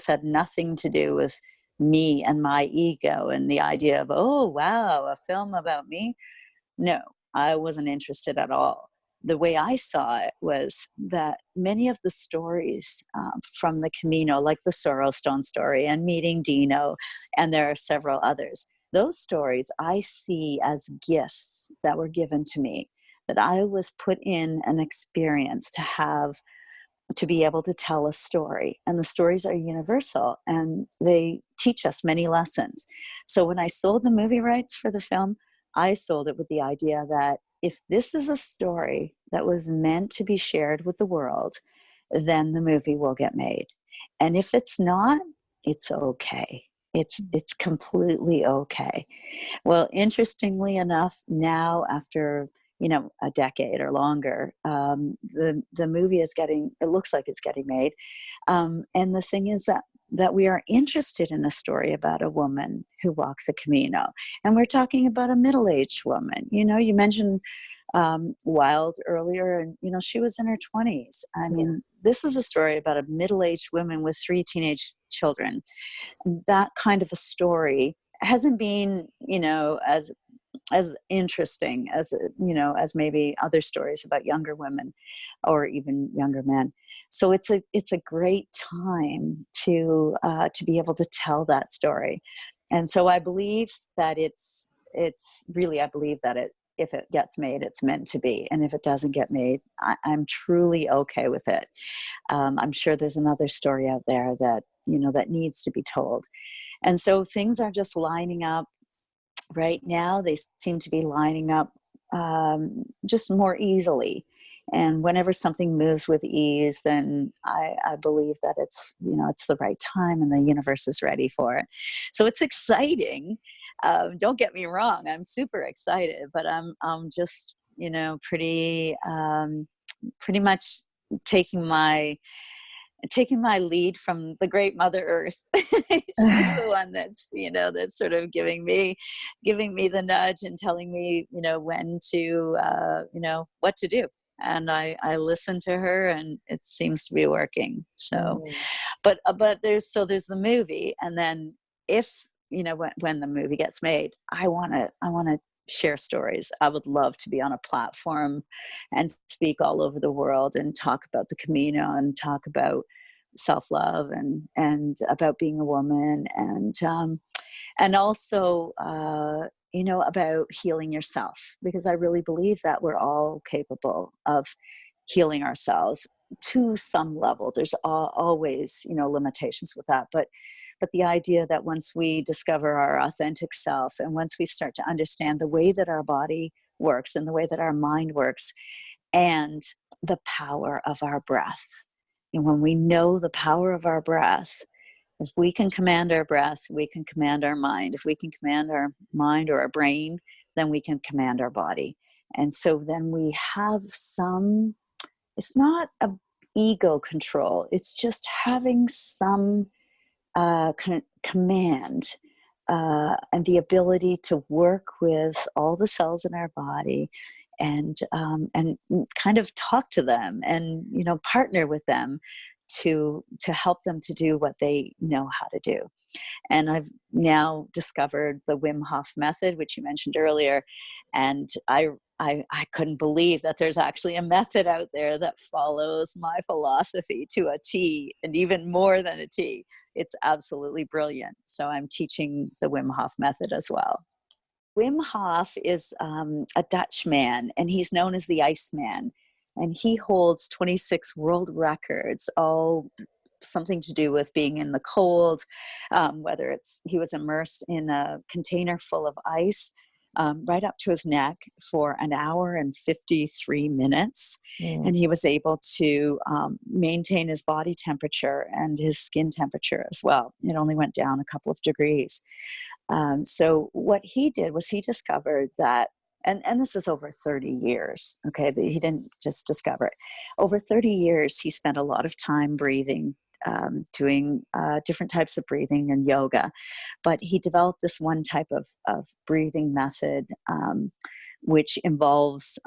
Speaker 2: had nothing to do with me and my ego and the idea of, oh, wow, a film about me. No, I wasn't interested at all. The way I saw it was that many of the stories from the Camino, like the Sorrow Stone story and Meeting Dino, and there are several others, those stories I see as gifts that were given to me, that I was put in an experience to be able to tell a story. And the stories are universal and they teach us many lessons. So when I sold the movie rights for the film, I sold it with the idea that if this is a story that was meant to be shared with the world, then the movie will get made. And if it's not, it's okay. It's completely okay. Well, interestingly enough, now after a decade or longer, the movie is getting. It looks like it's getting made, and the thing is that we are interested in a story about a woman who walked the Camino, and we're talking about a middle-aged woman. You mentioned Wilde earlier, and she was in her 20s. I mean, this is a story about a middle-aged woman with 3 teenage children. And that kind of a story hasn't been, as interesting as as maybe other stories about younger women or even younger men. So it's a great time to be able to tell that story. And so I believe that I believe that if it gets made, it's meant to be. And if it doesn't get made, I'm truly okay with it. I'm sure there's another story out there that that needs to be told. And so things are just lining up right now. They seem to be lining up just more easily. And whenever something moves with ease, then I believe that it's the right time and the universe is ready for it. So it's exciting. Don't get me wrong. I'm super excited, but I'm just, pretty much taking my lead from the great Mother Earth. She's the one that's sort of giving me the nudge and telling me, when to, what to do. And I listen to her, and it seems to be working. So, but there's the movie, and then if when the movie gets made, I want to share stories. I would love to be on a platform and speak all over the world and talk about the Camino and talk about self-love and about being a woman, and also about healing yourself, because I really believe that we're all capable of healing ourselves to some level. There's always limitations with that, but the idea that once we discover our authentic self, and once we start to understand the way that our body works and the way that our mind works, and the power of our breath. And when we know the power of our breath, if we can command our breath, we can command our mind. If we can command our mind or our brain, then we can command our body. And so then we have it's not a ego control, it's just having some command and the ability to work with all the cells in our body and kind of talk to them and partner with them to help them to do what they know how to do. And I've now discovered the Wim Hof method, which you mentioned earlier, and I couldn't believe that there's actually a method out there that follows my philosophy to a T, and even more than a T. It's absolutely brilliant. So I'm teaching the Wim Hof method as well. Wim Hof is a Dutch man, and he's known as the Iceman. And he holds 26 world records, all something to do with being in the cold, whether he was immersed in a container full of ice right up to his neck for an hour and 53 minutes.
Speaker 1: Mm.
Speaker 2: And he was able to maintain his body temperature and his skin temperature as well. It only went down a couple of degrees. So what he did was he discovered that, and this is over 30 years, okay? He didn't just discover it. Over 30 years, he spent a lot of time breathing, doing different types of breathing and yoga. But he developed this one type of breathing method, which involves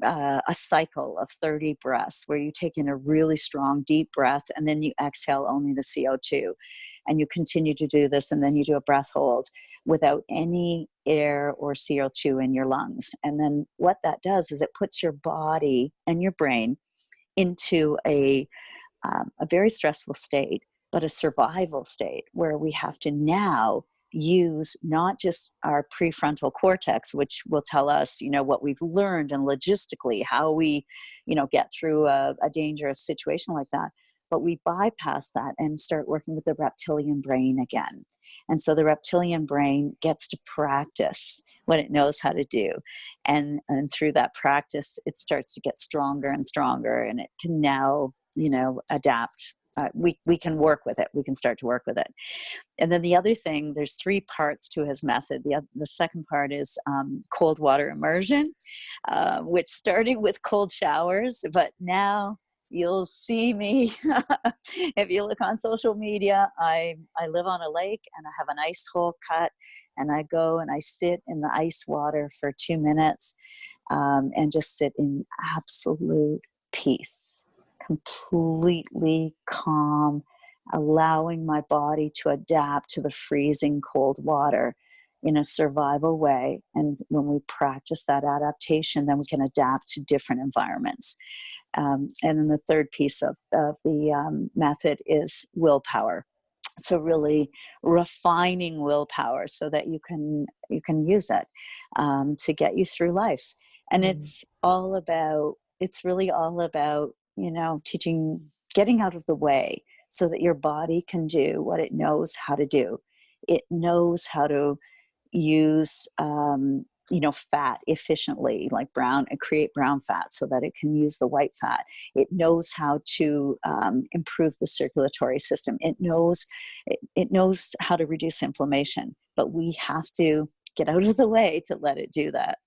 Speaker 2: a cycle of 30 breaths where you take in a really strong, deep breath, and then you exhale only the CO2. And you continue to do this, and then you do a breath hold without any air or CO2 in your lungs. And then what that does is it puts your body and your brain into a very stressful state, but a survival state where we have to now use not just our prefrontal cortex, which will tell us, what we've learned and logistically how we, get through a dangerous situation like that, but we bypass that and start working with the reptilian brain again. And so the reptilian brain gets to practice what it knows how to do. And through that practice, it starts to get stronger and stronger, and it can now, adapt. We can work with it. We can start to work with it. And then the other thing, there's 3 parts to his method. The second part is cold water immersion, which started with cold showers, but now you'll see me if you look on social media. I live on a lake and I have an ice hole cut, and I go and I sit in the ice water for 2 minutes and just sit in absolute peace, completely calm, allowing my body to adapt to the freezing cold water in a survival way. And when we practice that adaptation, then we can adapt to different environments. And then the third piece of the method is willpower. So really refining willpower so that you can use it to get you through life. And it's really all about, teaching, getting out of the way so that your body can do what it knows how to do. It knows how to use fat efficiently, like brown, and create brown fat so that it can use the white fat. It knows how to improve the circulatory system. It knows how to reduce inflammation, but we have to get out of the way to let it do that.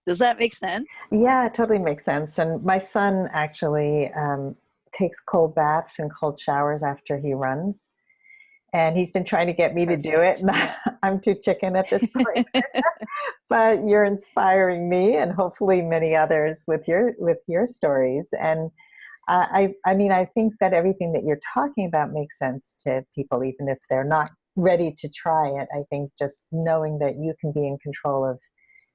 Speaker 2: Does that make sense?
Speaker 1: Yeah, it totally makes sense. And my son actually takes cold baths and cold showers after he runs. And he's been trying to get me to do it. And I'm too chicken at this point. But you're inspiring me and hopefully many others with your stories. And I think that everything that you're talking about makes sense to people, even if they're not ready to try it. I think just knowing that you can be in control of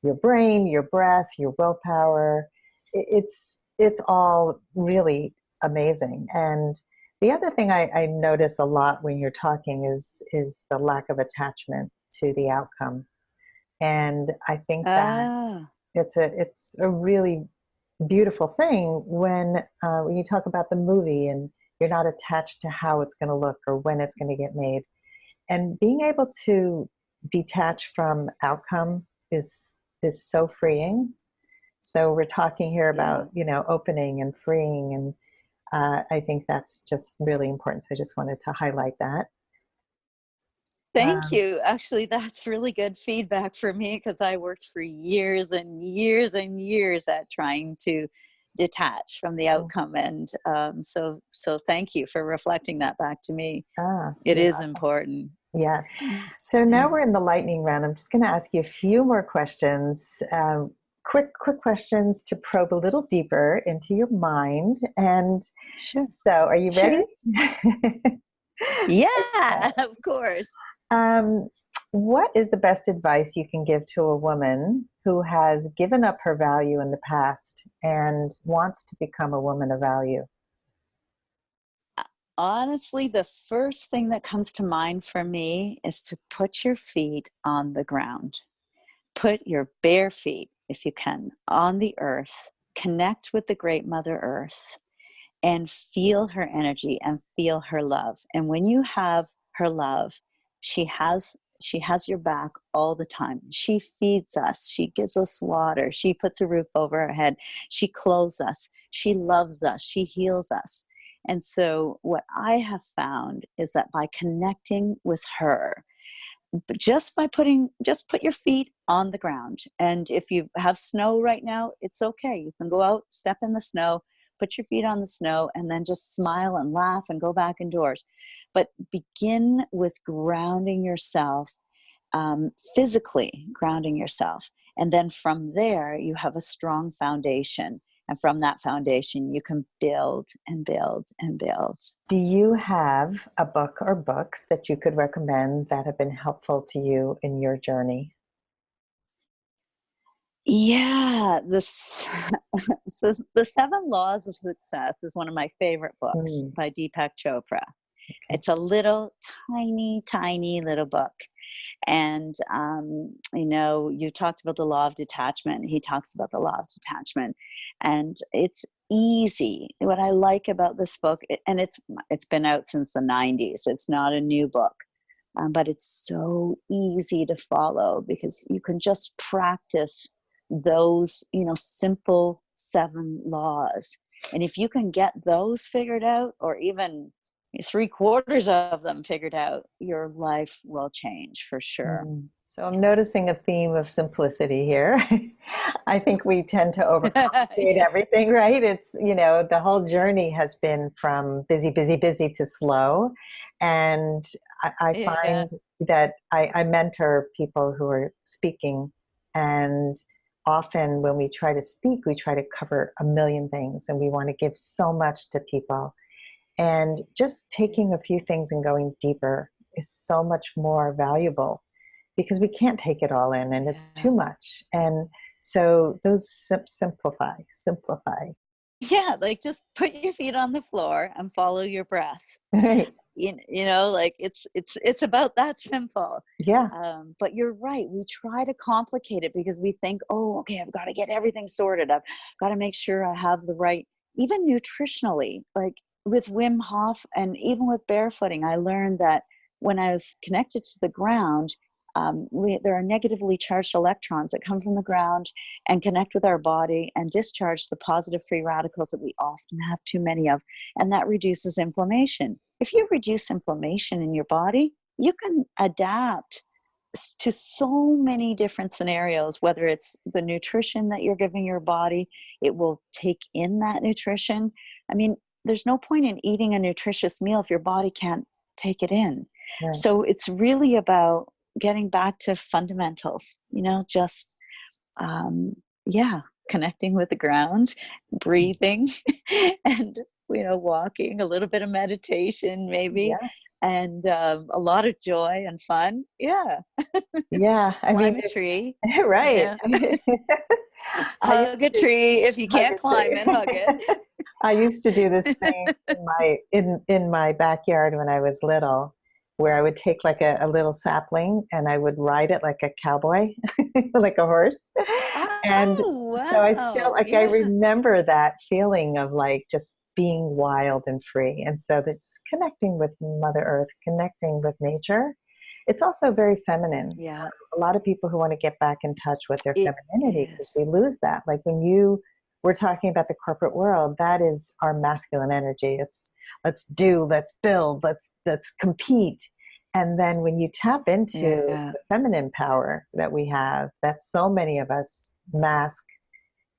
Speaker 1: your brain, your breath, your willpower, it's all really amazing. And the other thing I notice a lot when you're talking is the lack of attachment to the outcome. And I think that it's a really beautiful thing when you talk about the movie and you're not attached to how it's going to look or when it's going to get made. And being able to detach from outcome is so freeing. So we're talking here about, opening and freeing, and I think that's just really important. So I just wanted to highlight that.
Speaker 2: Thank you. Actually, that's really good feedback for me because I worked for years and years and years at trying to detach from the outcome. And so thank you for reflecting that back to me. It is important.
Speaker 1: Yes. So now we're in the lightning round. I'm just going to ask you a few more questions. Quick questions to probe a little deeper into your mind. And
Speaker 2: sure.
Speaker 1: So are you ready?
Speaker 2: Yeah, of course.
Speaker 1: What is the best advice you can give to a woman who has given up her value in the past and wants to become a woman of value?
Speaker 2: Honestly, the first thing that comes to mind for me is to put your feet on the ground. Put your bare feet, if you can, on the earth. Connect with the great Mother Earth and feel her energy and feel her love. And when you have her love, she has She has your back all the time. She feeds us. She gives us water. She puts a roof over our head. She clothes us. She loves us. She heals us. And so what I have found is that by connecting with her, but just put your feet on the ground. And if you have snow right now, it's okay. You can go out, step in the snow, put your feet on the snow, and then just smile and laugh and go back indoors. But begin with grounding yourself, physically grounding yourself. And then from there, you have a strong foundation. And from that foundation, you can build and build and build.
Speaker 1: Do you have a book or books that you could recommend that have been helpful to you in your journey?
Speaker 2: Yeah, so the Seven Laws of Success is one of my favorite books
Speaker 1: Mm,
Speaker 2: by Deepak Chopra.
Speaker 1: okay.
Speaker 2: It's a little tiny little book. And, you talked about the law of detachment. He talks about the law of detachment. And it's easy. What I like about this book, and it's been out since the 90s. It's not a new book, but it's so easy to follow because you can just practice those, simple seven laws. And if you can get those figured out, or even three-quarters of them figured out, your life will change for sure.
Speaker 1: So I'm noticing a theme of simplicity here. I think we tend to overcomplicate
Speaker 2: Yeah.
Speaker 1: everything, right? It's, the whole journey has been from busy, busy, busy to slow. And I
Speaker 2: Yeah.
Speaker 1: find that I mentor people who are speaking, and often when we try to speak, we try to cover a million things and we want to give so much to people. And just taking a few things and going deeper is so much more valuable because we can't take it all in and it's
Speaker 2: Yeah.
Speaker 1: too much. And so those simplify.
Speaker 2: Yeah, like just put your feet on the floor and follow your breath.
Speaker 1: Right.
Speaker 2: Like it's about that simple.
Speaker 1: Yeah.
Speaker 2: But you're right. We try to complicate it because we think, oh, okay, I've got to get everything sorted. I've got to make sure I have the right, even nutritionally, like with Wim Hof and even with barefooting, I learned that when I was connected to the ground, there are negatively charged electrons that come from the ground and connect with our body and discharge the positive free radicals that we often have too many of. And that reduces inflammation. If you reduce inflammation in your body, you can adapt to so many different scenarios, whether it's the nutrition that you're giving your body, it will take in that nutrition. I mean, there's no point in eating a nutritious meal if your body can't take it in.
Speaker 1: Right.
Speaker 2: So it's really about getting back to fundamentals, just, um, yeah, connecting with the ground, breathing, and, walking, a little bit of meditation, maybe,
Speaker 1: Yeah.
Speaker 2: and a lot of joy and fun. Yeah.
Speaker 1: Yeah. I mean,
Speaker 2: Climb a
Speaker 1: it's
Speaker 2: tree.
Speaker 1: right.
Speaker 2: Yeah.
Speaker 1: I used
Speaker 2: Hug a
Speaker 1: to
Speaker 2: tree. If you
Speaker 1: hug
Speaker 2: can't
Speaker 1: a
Speaker 2: climb it, hug it.
Speaker 1: tree. I used to do this thing in my backyard when I was little, where I would take like a little sapling and I would ride it like a cowboy, like a horse. And
Speaker 2: Oh,
Speaker 1: so I still
Speaker 2: wow.
Speaker 1: like I
Speaker 2: Yeah.
Speaker 1: remember that feeling of like just being wild and free. And so that's connecting with Mother Earth, connecting with nature. It's also very feminine.
Speaker 2: Yeah,
Speaker 1: A lot of people who want to get back in touch with their
Speaker 2: it
Speaker 1: femininity because we
Speaker 2: is.
Speaker 1: lose that. Like when you we're talking about the corporate world, that is our masculine energy. It's let's do, let's build, let's compete. And then when you tap into
Speaker 2: Yeah.
Speaker 1: the feminine power that we have, that so many of us mask,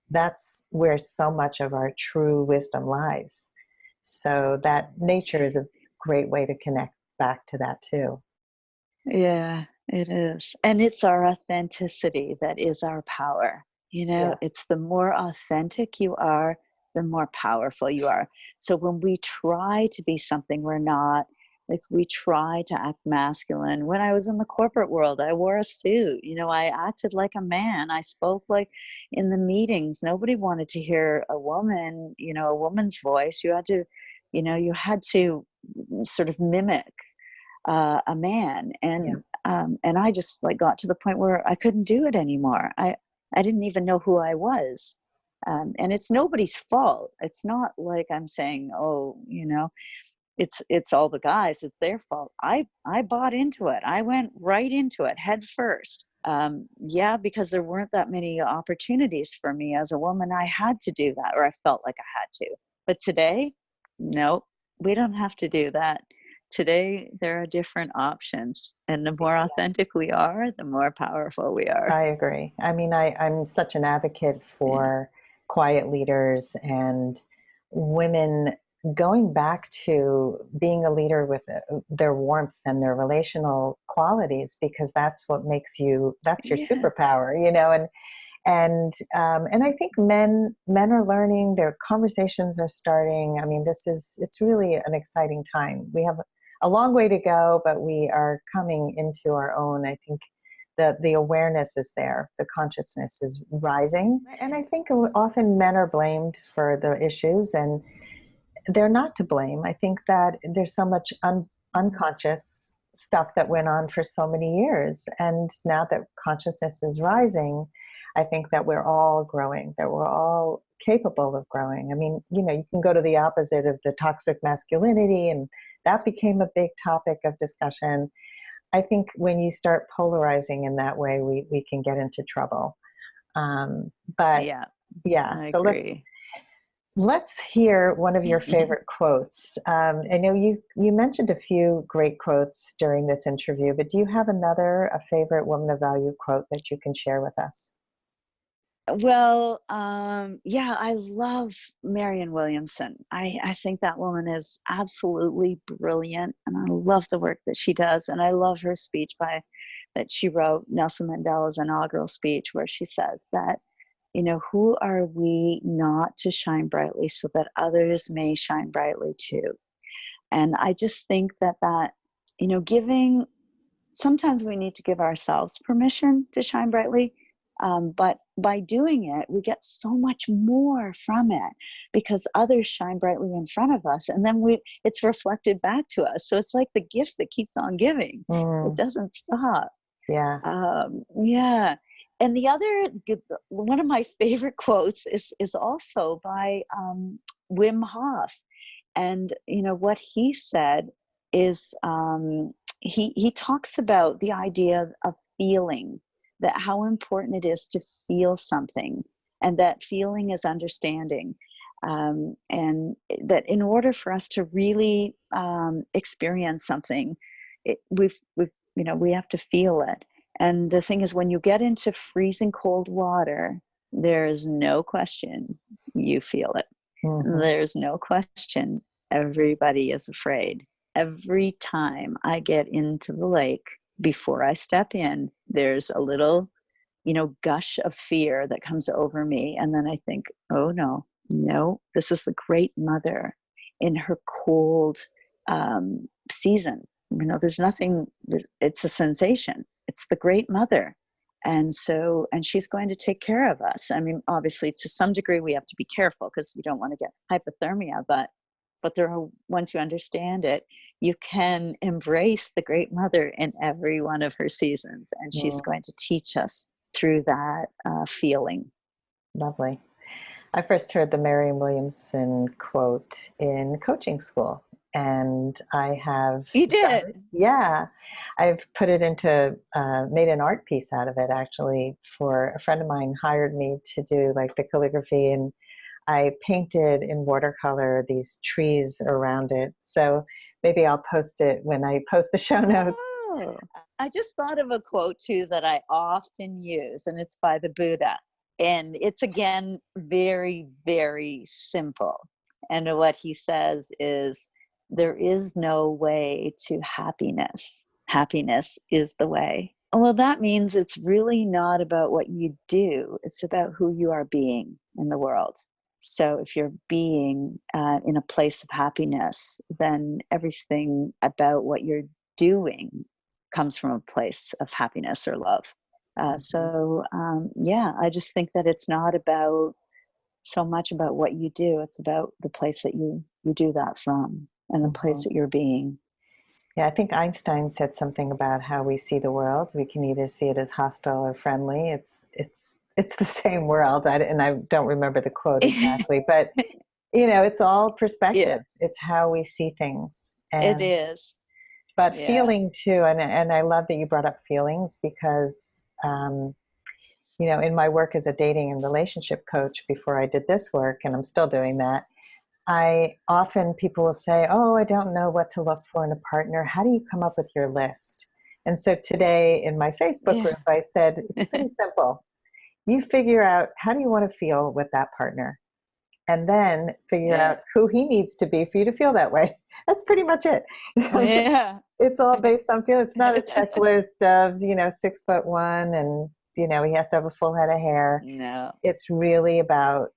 Speaker 1: that's where so much of our true wisdom lies. So that nature is a great way to connect back to that too.
Speaker 2: Yeah, it is. And it's our authenticity that is our power.
Speaker 1: Yeah.
Speaker 2: It's the more authentic you are, the more powerful you are. So when we try to be something we're not, like we try to act masculine. When I was in the corporate world, I wore a suit. I acted like a man. I spoke like in the meetings. Nobody wanted to hear a woman, a woman's voice. You had to sort of mimic a man,
Speaker 1: Yeah.
Speaker 2: and I just like got to the point where I couldn't do it anymore. I didn't even know who I was, and it's nobody's fault. It's not like I'm saying, oh, it's all the guys, it's their fault. I bought into it. I went right into it head first. Yeah, because there weren't that many opportunities for me as a woman. I had to do that, or I felt like I had to. But today, no, we don't have to do that. Today, there are different options. And the more authentic we are, the more powerful we are.
Speaker 1: I agree. I mean, I'm such an advocate
Speaker 2: Yeah.
Speaker 1: for quiet leaders and women going back to being a leader with their warmth and their relational qualities, because that's what makes you, that's your
Speaker 2: Yeah.
Speaker 1: superpower, you know. And I think men are learning, their conversations are starting. I mean, it's really an exciting time. We have a long way to go, but we are coming into our own. I think the awareness is there, the consciousness is rising. And I think often men are blamed for the issues, and they're not to blame. I think that there's so much unconscious stuff that went on for so many years. And now that consciousness is rising, I think that we're all growing, that we're all capable of growing. I mean, you know, you can go to the opposite of the toxic masculinity, and that became a big topic of discussion. I think when you start polarizing in that way, we can get into trouble. But
Speaker 2: Yeah,
Speaker 1: yeah,
Speaker 2: I
Speaker 1: so
Speaker 2: agree.
Speaker 1: let's hear one of your favorite quotes. I know you mentioned a few great quotes during this interview, but do you have a favorite woman of value quote that you can share with us?
Speaker 2: Well, yeah, I love Marianne Williamson. I think that woman is absolutely brilliant, and I love the work that she does. And I love her speech that she wrote, Nelson Mandela's inaugural speech, where she says that, you know, who are we not to shine brightly so that others may shine brightly too? And I just think that, you know, sometimes we need to give ourselves permission to shine brightly. But by doing it, we get so much more from it because others shine brightly in front of us, and then it's reflected back to us. So it's like the gift that keeps on giving. It
Speaker 1: Mm,
Speaker 2: doesn't stop.
Speaker 1: yeah.
Speaker 2: Yeah. And one of my favorite quotes is also by Wim Hof. And, you know, what he said is he talks about the idea of feeling, that how important it is to feel something, and that feeling is understanding. And that in order for us to really experience something, we have to feel it. And the thing is, when you get into freezing cold water, there's no question you feel it.
Speaker 1: Hmm.
Speaker 2: There's no question everybody is afraid. Every time I get into the lake, before I step in, there's a little, you know, gush of fear that comes over me. And then I think, oh no, no, this is the great mother in her cold season. You know, it's a sensation. It's the great mother. And she's going to take care of us. I mean, obviously, to some degree, we have to be careful because you don't want to get hypothermia, but once you understand it, you can embrace the great mother in every one of her seasons, and she's
Speaker 1: Mm,
Speaker 2: going to teach us through that feeling.
Speaker 1: lovely. I first heard the Marianne Williamson quote in coaching school, and I have
Speaker 2: You
Speaker 1: done
Speaker 2: did.
Speaker 1: it. Yeah, I've put it into, made an art piece out of it actually. For a friend of mine hired me to do like the calligraphy, and I painted in watercolor these trees around it. So maybe I'll post it when I post the show notes.
Speaker 2: Oh, I just thought of a quote too that I often use, and it's by the Buddha. And it's again very, very simple. And what he says is, there is no way to happiness. Happiness is the way. Well, that means it's really not about what you do, it's about who you are being in the world. So if you're being in a place of happiness, then everything about what you're doing comes from a place of happiness or love.
Speaker 1: Mhm.
Speaker 2: Yeah, I just think that it's not about so much about what you do. It's about the place that you do that from, and the place
Speaker 1: Mhm.
Speaker 2: that you're being.
Speaker 1: Yeah, I think Einstein said something about how we see the world. We can either see it as hostile or friendly. It's the same world. And I don't remember the quote exactly, but it's all
Speaker 2: Yeah,
Speaker 1: perspective. It's how we see things.
Speaker 2: it
Speaker 1: And
Speaker 2: is.
Speaker 1: but
Speaker 2: Yeah.
Speaker 1: feeling too, and I love that you brought up feelings because in my work as a dating and relationship coach before I did this work, and I'm still doing that, I often people will say, "Oh, I don't know what to look for in a partner. How do you come up with your list?" And so today in my Facebook
Speaker 2: Yeah.
Speaker 1: group, I said, it's pretty simple. You figure out how do you want to feel with that partner, and then figure
Speaker 2: Yeah.
Speaker 1: out who he needs to be for you to feel that way. That's pretty much it. So
Speaker 2: Yeah.
Speaker 1: it's all based on feel. It's not a checklist of 6'1" and he has to have a full head of hair.
Speaker 2: No.
Speaker 1: It's really about,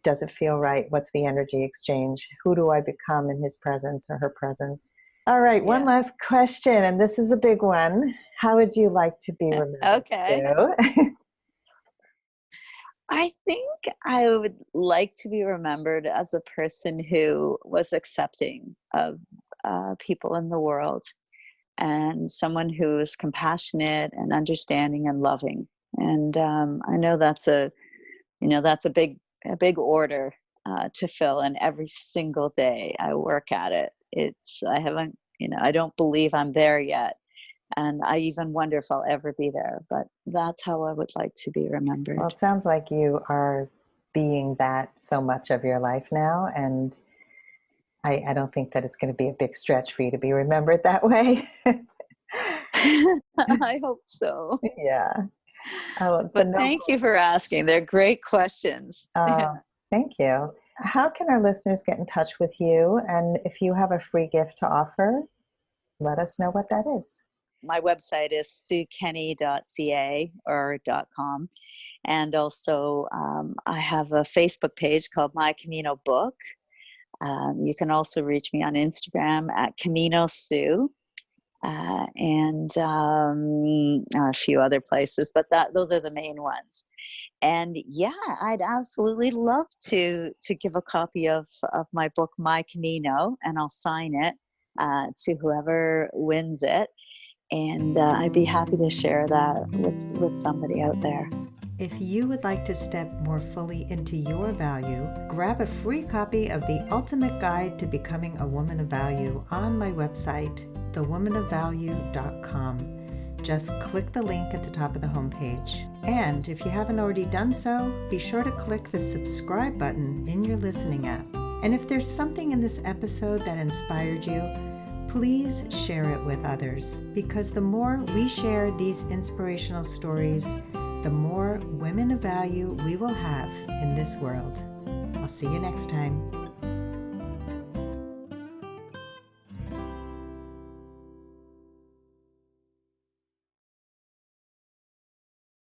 Speaker 1: does it feel right? What's the energy exchange? Who do I become in his presence or her presence? All right, one
Speaker 2: Yeah.
Speaker 1: last question, and this is a big one. How would you like to be remembered,
Speaker 2: Okay.
Speaker 1: Sue?
Speaker 2: I think I would like to be remembered as a person who was accepting of people in the world, and someone who is compassionate and understanding and loving. And I know that's a big order to fill. And every single day I work at it. I haven't, I don't believe I'm there yet. And I even wonder if I'll ever be there, but that's how I would like to be
Speaker 1: Well,
Speaker 2: remembered.
Speaker 1: it sounds like you are being that so much of your life now, and I don't think that it's going to be a big stretch for you to be remembered that way.
Speaker 2: I hope so.
Speaker 1: Yeah. Oh, it's a
Speaker 2: But thank
Speaker 1: noble.
Speaker 2: you for asking. They're great questions.
Speaker 1: Oh, thank you. How can our listeners get in touch with you? And if you have a free gift to offer, let us know what that is.
Speaker 2: My website is suekenny.ca or .com. And also, I have a Facebook page called My Camino Book. You can also reach me on Instagram at Camino Sue, and a few other places, but those are the main ones. And yeah, I'd absolutely love to give a copy of my book, My Camino, and I'll sign it to whoever wins it. And I'd be happy to share that with somebody out there.
Speaker 3: If you would like to step more fully into your value, grab a free copy of The Ultimate Guide to Becoming a Woman of Value on my website, thewomanofvalue.com. Just click the link at the top of the homepage. And if you haven't already done so, be sure to click the subscribe button in your listening app. And if there's something in this episode that inspired you, please share it with others, because the more we share these inspirational stories, the more women of value we will have in this world. I'll see you next time.